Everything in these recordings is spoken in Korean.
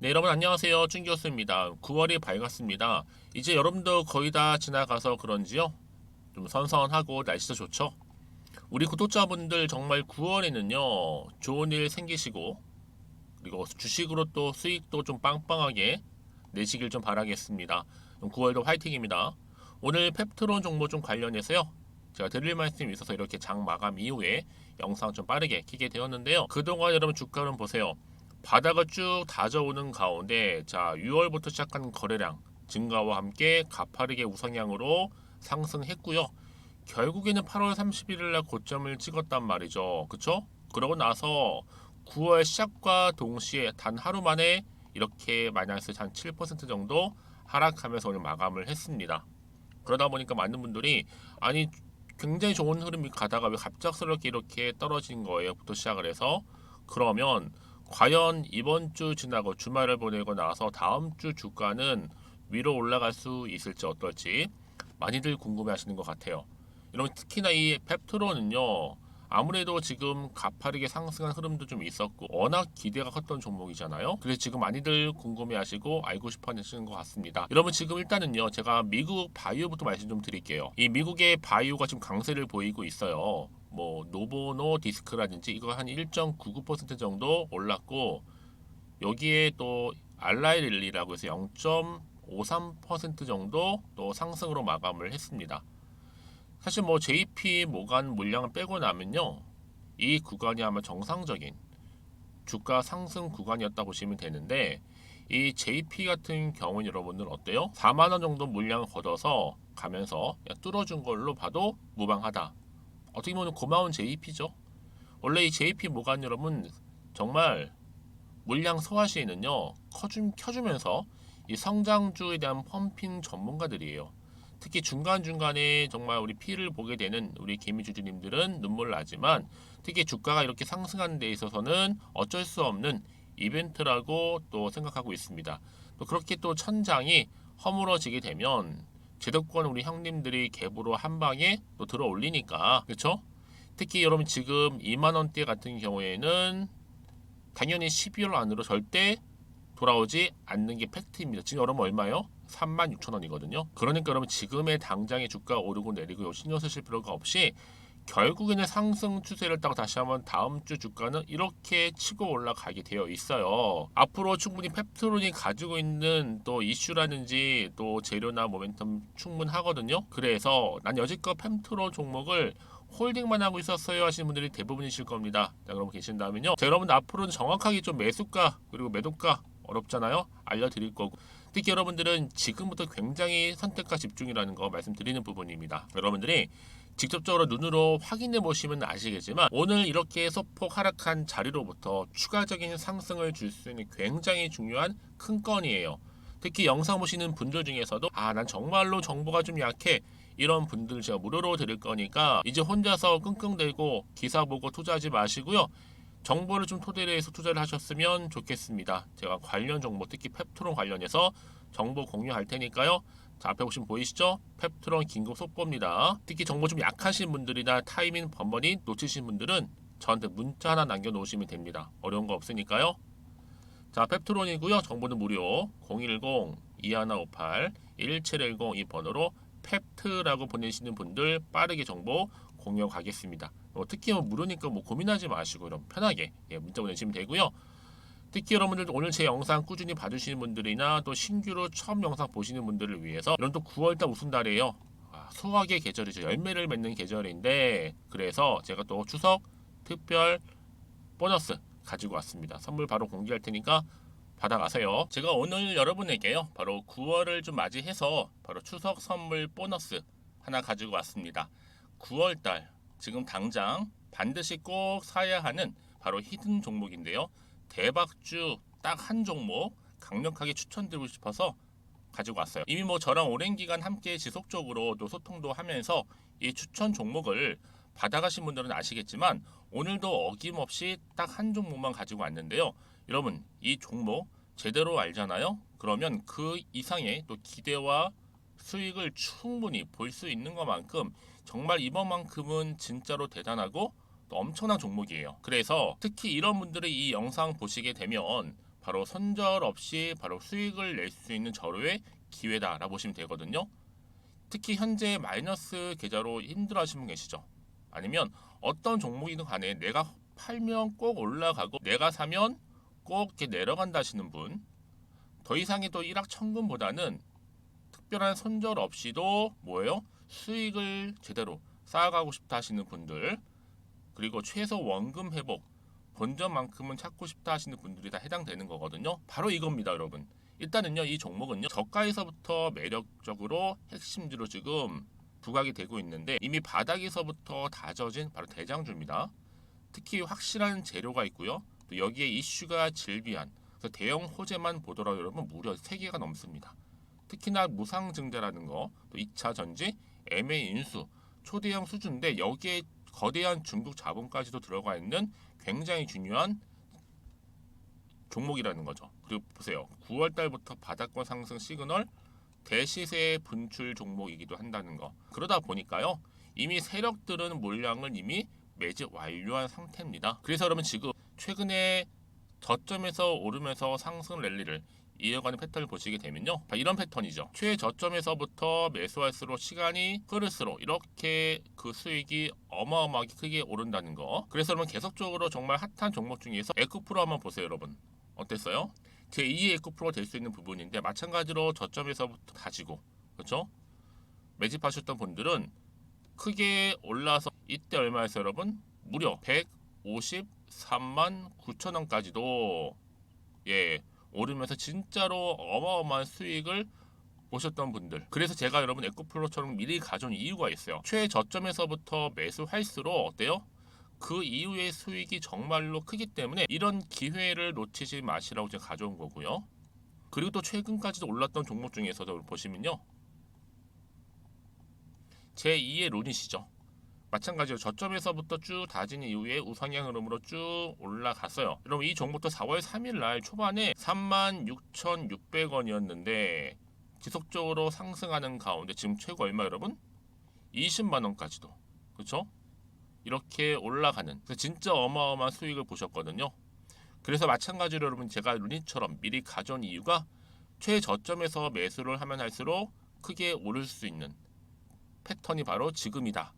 네, 여러분 안녕하세요. 춘교수입니다. 9월이 밝았습니다. 이제 여러분도 거의 다 지나가서 그런지요? 좀 선선하고 날씨도 좋죠? 우리 구독자분들 정말 9월에는요, 좋은 일 생기시고, 그리고 주식으로 또 수익도 좀 빵빵하게 내시길 좀 바라겠습니다. 9월도 화이팅입니다. 오늘 펩트론 종목 좀 관련해서요, 제가 드릴 말씀이 있어서 이렇게 장 마감 이후에 영상 좀 빠르게 키게 되었는데요. 그동안 여러분 주가는 보세요. 바닥을 쭉 다져오는 가운데 자 6월부터 시작한 거래량 증가와 함께 가파르게 우상향으로 상승했고요. 결국에는 8월 31일 날 고점을 찍었단 말이죠. 그쵸? 그러고 나서 9월 시작과 동시에 단 하루 만에 이렇게 마이너스 한 7% 정도 하락하면서 오늘 마감을 했습니다. 그러다 보니까 많은 분들이 아니 굉장히 좋은 흐름이 가다가 왜 갑작스럽게 이렇게 떨어진 거예요?부터 시작을 해서 그러면 과연 이번 주 지나고 주말을 보내고 나서 다음 주 주가는 위로 올라갈 수 있을지 어떨지 많이들 궁금해하시는 것 같아요. 여러분 특히나 이 펩트론은요 아무래도 지금 가파르게 상승한 흐름도 좀 있었고 워낙 기대가 컸던 종목이잖아요. 그래서 지금 많이들 궁금해하시고 알고 싶어 하시는 것 같습니다. 여러분 지금 일단은요 제가 미국 바이오부터 말씀 좀 드릴게요. 이 미국의 바이오가 지금 강세를 보이고 있어요. 뭐 노보노 디스크라든지 이거 한 1.99% 정도 올랐고 여기에 또 알라이릴리라고 해서 0.53% 정도 또 상승으로 마감을 했습니다. 사실 뭐 JP 모간 물량을 빼고 나면요 이 구간이 아마 정상적인 주가 상승 구간이었다 보시면 되는데 이 JP 같은 경우는 여러분들 어때요? 4만 원 정도 물량을 걷어서 가면서 뚫어준 걸로 봐도 무방하다. 어떻게 보면 고마운 JP죠. 원래 이 JP 모간 여러분 정말 물량 소화 시에는요 켜주면서 이 성장주에 대한 펌핑 전문가들이에요. 특히 중간중간에 정말 우리 피를 보게 되는 우리 개미주주님들은 눈물 나지만 특히 주가가 이렇게 상승하는 데 있어서는 어쩔 수 없는 이벤트라고 또 생각하고 있습니다. 또 그렇게 또 천장이 허물어지게 되면 제도권 우리 형님들이 갭으로 한 방에 또 들어 올리니까 그렇죠? 특히 여러분 지금 2만 원대 같은 경우에는 당연히 12월 안으로 절대 돌아오지 않는 게 팩트입니다. 지금 여러분 얼마요? 36,000원이거든요. 그러니까 여러분 지금의 당장의 주가 오르고 내리고 신경 쓰실 필요가 없이 결국에는 상승 추세를 따고 다시 한번 다음 주 주가는 이렇게 치고 올라가게 되어 있어요. 앞으로 충분히 펩트론이 가지고 있는 또 이슈라든지 또 재료나 모멘텀 충분하거든요. 그래서 난 여지껏 펩트론 종목을 홀딩만 하고 있었어요 하시는 분들이 대부분이실 겁니다. 자, 그럼 계신다면요. 자, 여러분 앞으로는 정확하게 좀 매수가 그리고 매도가 어렵잖아요. 알려드릴 거고 특히 여러분들은 지금부터 굉장히 선택과 집중이라는 거 말씀드리는 부분입니다. 여러분들이 직접적으로 눈으로 확인해 보시면 아시겠지만 오늘 이렇게 소폭 하락한 자리로부터 추가적인 상승을 줄 수 있는 굉장히 중요한 큰 건이에요. 특히 영상 보시는 분들 중에서도 난 정말로 정보가 좀 약해 이런 분들 제가 무료로 드릴 거니까 이제 혼자서 끙끙대고 기사 보고 투자하지 마시고요. 정보를 좀 토대로 해서 투자를 하셨으면 좋겠습니다. 제가 관련 정보 특히 펩트론 관련해서 정보 공유할 테니까요. 자, 앞에 보시면 보이시죠? 펩트론 긴급 속보입니다. 특히 정보 좀 약하신 분들이나 타이밍 번번이 놓치신 분들은 저한테 문자 하나 남겨놓으시면 됩니다. 어려운 거 없으니까요. 자, 펩트론이고요. 정보는 무료 010-2158-1710 이 번호로 펩트라고 보내시는 분들 빠르게 정보 공유 가겠습니다. 특히 무료니까 고민하지 마시고 이런 편하게 문자 보내시면 되고요. 특히 여러분들 오늘 제 영상 꾸준히 봐주시는 분들이나 또 신규로 처음 영상 보시는 분들을 위해서 이런 또 9월달 무슨 달이에요? 수확의 계절이죠. 열매를 맺는 계절인데 그래서 제가 또 추석 특별 보너스 가지고 왔습니다. 선물 바로 공개할 테니까 받아가세요. 제가 오늘 여러분에게요 바로 9월을 좀 맞이해서 바로 추석 선물 보너스 하나 가지고 왔습니다. 9월달 지금 당장 반드시 꼭 사야 하는 바로 히든 종목인데요. 대박주 딱 한 종목 강력하게 추천드리고 싶어서 가지고 왔어요. 이미 저랑 오랜 기간 함께 지속적으로 또 소통도 하면서 이 추천 종목을 받아가신 분들은 아시겠지만 오늘도 어김없이 딱 한 종목만 가지고 왔는데요. 여러분 이 종목 제대로 알잖아요. 그러면 그 이상의 또 기대와 수익을 충분히 볼 수 있는 것만큼 정말 이번만큼은 진짜로 대단하고 또 엄청난 종목이에요. 그래서 특히 이런 분들이 이 영상 보시게 되면 바로 손절 없이 바로 수익을 낼 수 있는 절호의 기회다라고 보시면 되거든요. 특히 현재 마이너스 계좌로 힘들어하시는 분 계시죠? 아니면 어떤 종목이든 간에 내가 팔면 꼭 올라가고 내가 사면 꼭 이렇게 내려간다 하시는 분, 더 이상의 또 일확천금보다는 특별한 손절 없이도 뭐예요? 수익을 제대로 쌓아가고 싶다 하시는 분들, 그리고 최소 원금 회복, 본전만큼은 찾고 싶다 하시는 분들이 다 해당되는 거거든요. 바로 이겁니다, 여러분. 일단은요, 이 종목은요, 저가에서부터 매력적으로 핵심주로 지금 부각이 되고 있는데 이미 바닥에서부터 다져진 바로 대장주입니다. 특히 확실한 재료가 있고요. 또 여기에 이슈가 질비한, 그래서 대형 호재만 보더라도 여러분 무려 3개가 넘습니다. 특히나 무상증자라는 거, 또 2차 전지, M&A 인수, 초대형 수준인데 여기에 거대한 중국 자본까지도 들어가 있는 굉장히 중요한 종목이라는 거죠. 그리고 보세요. 9월 달부터 바닥권 상승 시그널, 대시세 분출 종목이기도 한다는 거. 그러다 보니까요. 이미 세력들은 물량을 이미 매집 완료한 상태입니다. 그래서 여러분 지금 최근에 저점에서 오르면서 상승 랠리를 이어가는 패턴을 보시게 되면요. 이런 패턴이죠. 최저점에서부터 매수할수록 시간이 흐를수록 이렇게 그 수익이 어마어마하게 크게 오른다는 거. 그래서 여러분 계속적으로 정말 핫한 종목 중에서 에코프로 한번 보세요, 여러분. 어땠어요? 제2의 에코프로가 될 수 있는 부분인데 마찬가지로 저점에서부터 다지고, 그렇죠? 매집하셨던 분들은 크게 올라서 이때 얼마였어요, 여러분? 무려 153만 9천 원까지도 오르면서 진짜로 어마어마한 수익을 보셨던 분들. 그래서 제가 여러분 에코플로처럼 미리 가져온 이유가 있어요. 최저점에서부터 매수할수록 어때요? 그 이후의 수익이 정말로 크기 때문에 이런 기회를 놓치지 마시라고 제가 가져온 거고요. 그리고 또 최근까지도 올랐던 종목 중에서도 보시면요. 제2의 룬이시죠. 마찬가지로 저점에서부터 쭉 다진 이후에 우상향 흐름으로 쭉 올라갔어요. 여러분 이 종목도 4월 3일 날 초반에 36,600원이었는데 지속적으로 상승하는 가운데 지금 최고 얼마 여러분? 20만 원까지도. 그렇죠? 이렇게 올라가는, 그래서 진짜 어마어마한 수익을 보셨거든요. 그래서 마찬가지로 여러분 제가 루닛처럼 미리 가져온 이유가 최저점에서 매수를 하면 할수록 크게 오를 수 있는 패턴이 바로 지금이다.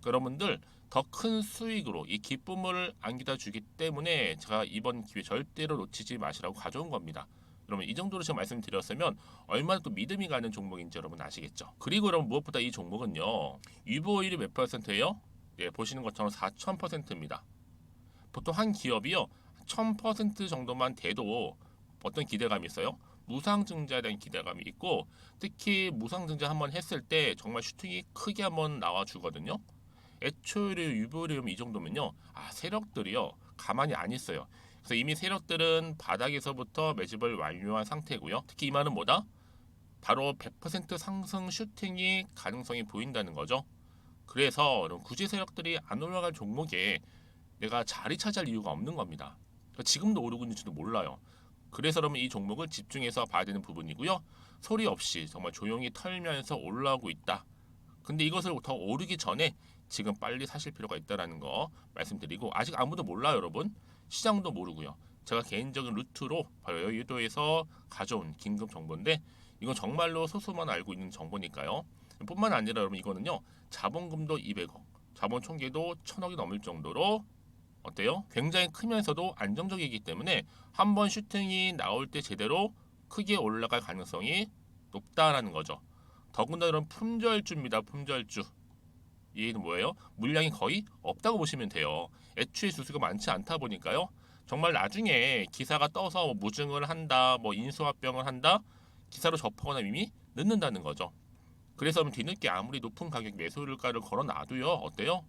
여러분들 더 큰 수익으로 이 기쁨을 안겨다 주기 때문에 제가 이번 기회 절대로 놓치지 마시라고 가져온 겁니다. 여러분 이 정도로 제가 말씀드렸으면 얼마나 또 믿음이 가는 종목인지 여러분 아시겠죠? 그리고 여러분 무엇보다 이 종목은요. 유보율이 몇 %예요? 네, 보시는 것처럼 4000%입니다. 보통 한 기업이요 1000% 정도만 돼도 어떤 기대감이 있어요? 무상증자에 대한 기대감이 있고 특히 무상증자 한번 했을 때 정말 슈팅이 크게 한번 나와주거든요. 애초에 유보율이 이 정도면요, 세력들이요 가만히 안 있어요. 그래서 이미 세력들은 바닥에서부터 매집을 완료한 상태고요. 특히 이 말은 뭐다? 바로 100% 상승 슈팅이 가능성이 보인다는 거죠. 그래서 굳이 세력들이 안 올라갈 종목에 내가 자리 차지할 이유가 없는 겁니다. 그러니까 지금도 오르고 있는지도 몰라요. 그래서 그러면 이 종목을 집중해서 봐야 되는 부분이고요. 소리 없이 정말 조용히 털면서 올라오고 있다. 근데 이것을 더 오르기 전에 지금 빨리 사실 필요가 있다는 거 말씀드리고, 아직 아무도 몰라요, 여러분. 시장도 모르고요. 제가 개인적인 루트로 바로 여의도에서 가져온 긴급 정보인데 이건 정말로 소수만 알고 있는 정보니까요. 뿐만 아니라 여러분 이거는요. 자본금도 200억, 자본 총계도 1000억이 넘을 정도로 어때요? 굉장히 크면서도 안정적이기 때문에 한번 슈팅이 나올 때 제대로 크게 올라갈 가능성이 높다라는 거죠. 더군다나 이런 품절주입니다. 품절주. 얘는 뭐예요? 물량이 거의 없다고 보시면 돼요. 애초에 수수가 많지 않다 보니까요. 정말 나중에 기사가 떠서 뭐 무증을 한다, 뭐 인수합병을 한다, 기사로 접하거나 이미 늦는다는 거죠. 그래서 뒤늦게 아무리 높은 가격 매수가를 걸어놔도요, 어때요?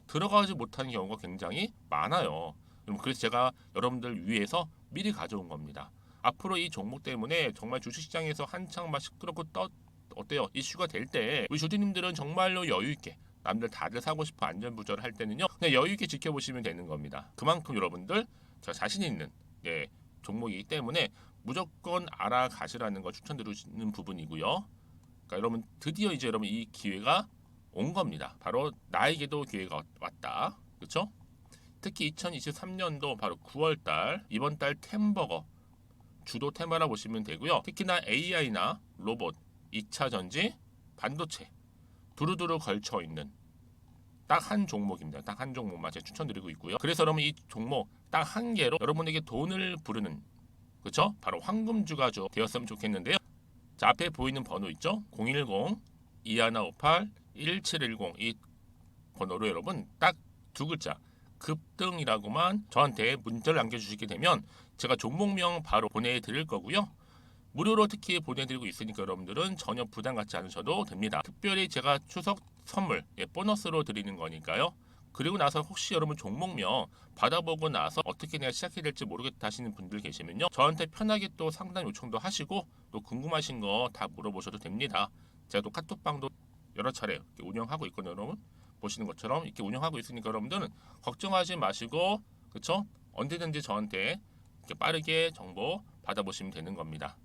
들어가지 못하는 경우가 굉장히 많아요. 그래서 제가 여러분들 위해서 미리 가져온 겁니다. 앞으로 이 종목 때문에 정말 주식시장에서 한창 막 시끄럽고 어때요? 이슈가 될 때 우리 주주님들은 정말로 여유 있게, 남들 다들 사고 싶어 안전부절을 할 때는요, 그냥 여유 있게 지켜보시면 되는 겁니다. 그만큼 여러분들 제가 자신 있는 종목이기 때문에 무조건 알아가시라는 거 추천드리는 부분이고요. 그러니까 여러분 드디어 이제 여러분 이 기회가 온 겁니다. 바로 나에게도 기회가 왔다. 그렇죠? 특히 2023년도 바로 9월달, 이번 달 템버거 주도 테마라 보시면 되고요. 특히나 AI나 로봇, 2차 전지, 반도체 두루두루 걸쳐 있는 딱 한 종목입니다. 딱 한 종목만 제가 추천드리고 있고요. 그래서 여러분 이 종목 딱 한 개로 여러분에게 돈을 부르는 그쵸? 바로 황금주가죠. 되었으면 좋겠는데요. 자, 앞에 보이는 번호 있죠? 010-2158-1710 이 번호로 여러분 딱 두 글자 급등이라고만 저한테 문자를 남겨주시게 되면 제가 종목명 바로 보내드릴 거고요. 무료로 특히 보내드리고 있으니까 여러분들은 전혀 부담 갖지 않으셔도 됩니다. 특별히 제가 추석 선물 보너스로 드리는 거니까요. 그리고 나서 혹시 여러분 종목명 받아보고 나서 어떻게 내가 시작해야 될지 모르겠다 하시는 분들 계시면요. 저한테 편하게 또 상담 요청도 하시고 또 궁금하신 거 다 물어보셔도 됩니다. 제가 또 카톡방도 여러 차례 운영하고 있거든요. 여러분 보시는 것처럼 이렇게 운영하고 있으니까 여러분들은 걱정하지 마시고 그쵸? 언제든지 저한테 이렇게 빠르게 정보 받아보시면 되는 겁니다.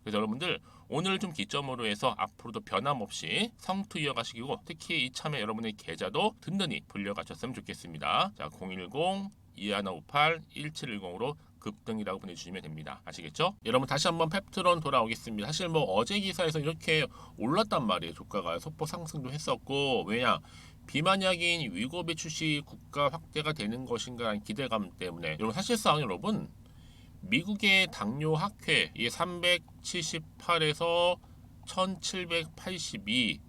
그래서 여러분들 오늘 좀 기점으로 해서 앞으로도 변함없이 성투 이어가시고 특히 이참에 여러분의 계좌도 든든히 불려가셨으면 좋겠습니다. 자, 010-2158-1710으로 급등이라고 보내주시면 됩니다. 아시겠죠? 여러분 다시 한번 펩트론 돌아오겠습니다. 사실 뭐 어제 기사에서 이렇게 올랐단 말이에요. 주가가 소폭 상승도 했었고 왜냐? 비만약인 위고비 출시 국가 확대가 되는 것인가 하는 기대감 때문에 여러분 사실상 여러분 미국의 당뇨 학회 이게 378에서 1782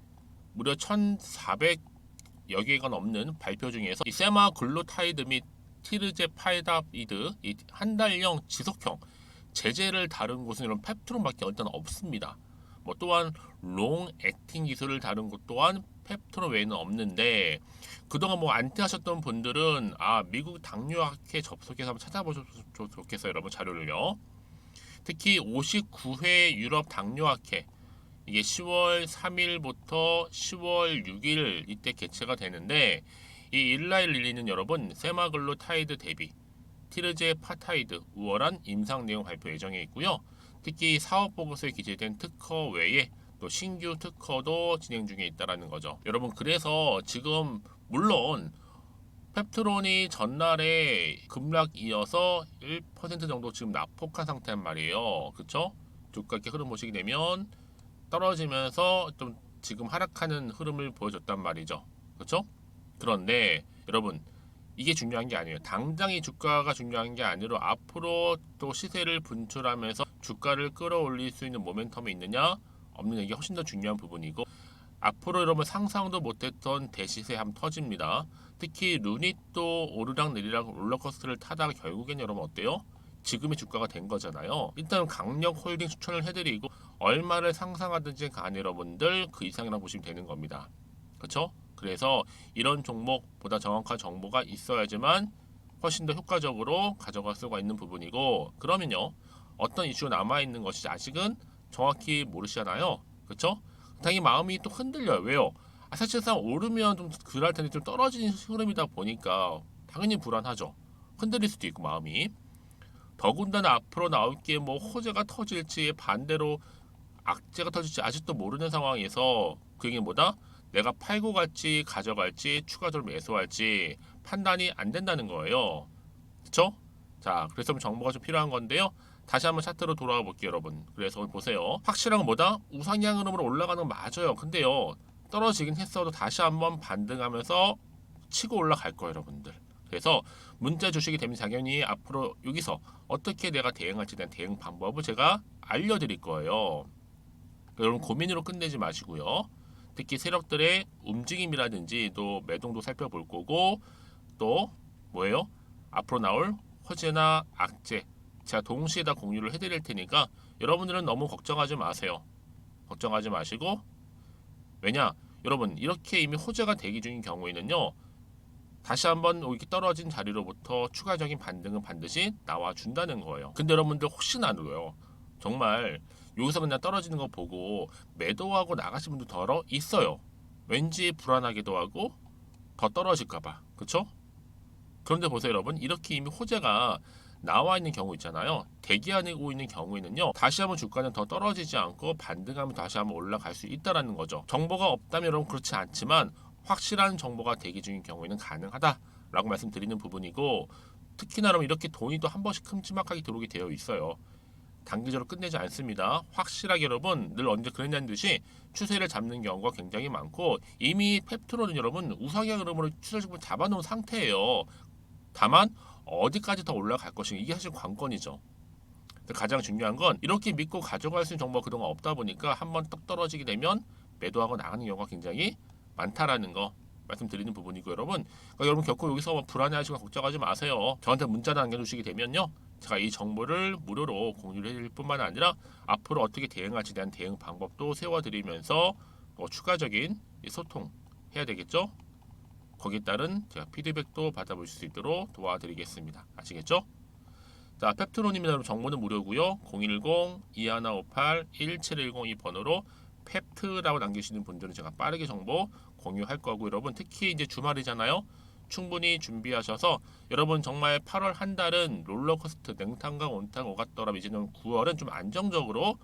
무려 1400여 개가 넘는 발표 중에서 이 세마글루타이드 및 티르제파이다이드 이 한 달형 지속형 제제를 다룬 곳은 이런 펩트론밖에 일단 없습니다. 뭐 또한 롱 액팅 기술을 다룬 곳 또한 펩트론 외에는 없는데 그동안 뭐 안티하셨던 분들은 미국 당뇨학회 접속해서 한번 찾아보셔도 좋겠어요. 여러분 자료를요. 특히 59회 유럽 당뇨학회 이게 10월 3일부터 10월 6일 이때 개최가 되는데 이 일라일 릴리는 여러분 세마글루타이드 대비 티르제파타이드 우월한 임상 내용 발표 예정에 있고요. 특히 사업 보고서에 기재된 특허 외에 또 신규 특허도 진행 중에 있다라는 거죠. 여러분 그래서 지금 물론 펩트론이 전날에 급락 이어서 1% 정도 지금 낙폭한 상태란 말이에요. 그쵸? 주가 이렇게 흐름 보시게 되면 떨어지면서 좀 지금 하락하는 흐름을 보여줬단 말이죠. 그쵸? 그런데 여러분 이게 중요한 게 아니에요. 당장이 주가가 중요한 게 아니라 앞으로 또 시세를 분출하면서 주가를 끌어올릴 수 있는 모멘텀이 있느냐 없느냐 이게 훨씬 더 중요한 부분이고 앞으로 여러분 상상도 못했던 대시세 함 터집니다. 특히 루닛도 오르락 내리락 롤러코스터를 타다가 결국엔 여러분 어때요? 지금의 주가가 된 거잖아요. 일단 강력 홀딩 추천을 해드리고 얼마를 상상하든지 간에 여러분들 그 이상이라고 보시면 되는 겁니다. 그렇죠? 그래서 이런 종목보다 정확한 정보가 있어야지만 훨씬 더 효과적으로 가져갈 수가 있는 부분이고 그러면요 어떤 이슈가 남아있는 것이 아직은 정확히 모르시잖아요. 그렇죠? 당연히 마음이 또 흔들려요. 왜요? 사실상 오르면 좀 그럴 텐데 좀 떨어지는 흐름이다 보니까 당연히 불안하죠. 흔들릴 수도 있고 마음이. 더군다나 앞으로 나올 게 뭐 호재가 터질지 반대로 악재가 터질지 아직도 모르는 상황에서 그 얘기는 뭐다? 내가 팔고 갈지 가져갈지 추가적으로 매수할지 판단이 안 된다는 거예요. 그렇죠? 자, 그래서 정보가 좀 필요한 건데요. 다시 한번 차트로 돌아와 볼게요, 여러분. 그래서 보세요. 확실한 건 뭐다? 우상향 흐름으로 올라가는 건 맞아요. 근데요. 떨어지긴 했어도 다시 한번 반등하면서 치고 올라갈 거예요, 여러분들. 그래서 문자 주시게 되면 당연히 앞으로 여기서 어떻게 내가 대응할지에 대한 대응 방법을 제가 알려드릴 거예요. 여러분 고민으로 끝내지 마시고요. 특히 세력들의 움직임이라든지 또 매동도 살펴볼 거고 또 뭐예요? 앞으로 나올 호재나 악재 제가 동시에 다 공유를 해드릴 테니까 여러분들은 너무 걱정하지 마세요. 걱정하지 마시고 왜냐? 여러분 이렇게 이미 호재가 대기 중인 경우에는요. 다시 한번 이렇게 떨어진 자리로부터 추가적인 반등은 반드시 나와준다는 거예요. 근데 여러분들 혹시나도요. 정말 여기서 그냥 떨어지는 거 보고 매도하고 나가신 분들 덜어 있어요. 왠지 불안하기도 하고 더 떨어질까봐. 그쵸? 그런데 보세요 여러분. 이렇게 이미 호재가 나와 있는 경우 있잖아요. 대기하고 있는 경우에는요. 다시 한번 주가는 더 떨어지지 않고 반등하면 다시 한번 올라갈 수 있다는 거죠. 정보가 없다면 여러분 그렇지 않지만 확실한 정보가 대기 중인 경우에는 가능하다라고 말씀드리는 부분이고 특히나 여러분 이렇게 돈이 또 한 번씩 큼지막하게 들어오게 되어 있어요. 단기적으로 끝내지 않습니다. 확실하게 여러분 늘 언제 그랬냐는 듯이 추세를 잡는 경우가 굉장히 많고 이미 펩트론은 여러분 우상향 흐름으로 추세를 지금 잡아놓은 상태예요. 다만 어디까지 더 올라갈 것인가 이게 사실 관건이죠. 가장 중요한 건 이렇게 믿고 가져갈 수 있는 정보가 그동안 없다 보니까 한번 떡 떨어지게 되면 매도하고 나가는 경우가 굉장히 많다라는 거 말씀드리는 부분이고 여러분 그러니까 여러분 결코 여기서 뭐 불안해하시거나 걱정하지 마세요. 저한테 문자를 남겨주시게 되면요 제가 이 정보를 무료로 공유를 해드릴 뿐만 아니라 앞으로 어떻게 대응할지에 대한 대응 방법도 세워드리면서 추가적인 소통 해야 되겠죠. 거기에 따른 제가 피드백도 받아볼 수 있도록 도와드리겠습니다. 아시겠죠? 자, 펩트론입니다. 여러분 정보는 무료고요. 010-2158-1710 이 번호로 펩트라고 남기시는 분들은 제가 빠르게 정보 공유할 거고 여러분 특히 이제 주말이잖아요. 충분히 준비하셔서 여러분 정말 8월 한 달은 롤러코스터 냉탕과 온탕 오갔더라면 이제는 9월은 좀 안정적으로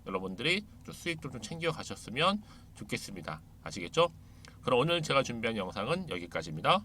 여러분들이 좀 수익도 좀 챙겨 가셨으면 좋겠습니다. 아시겠죠? 그럼 오늘 제가 준비한 영상은 여기까지입니다.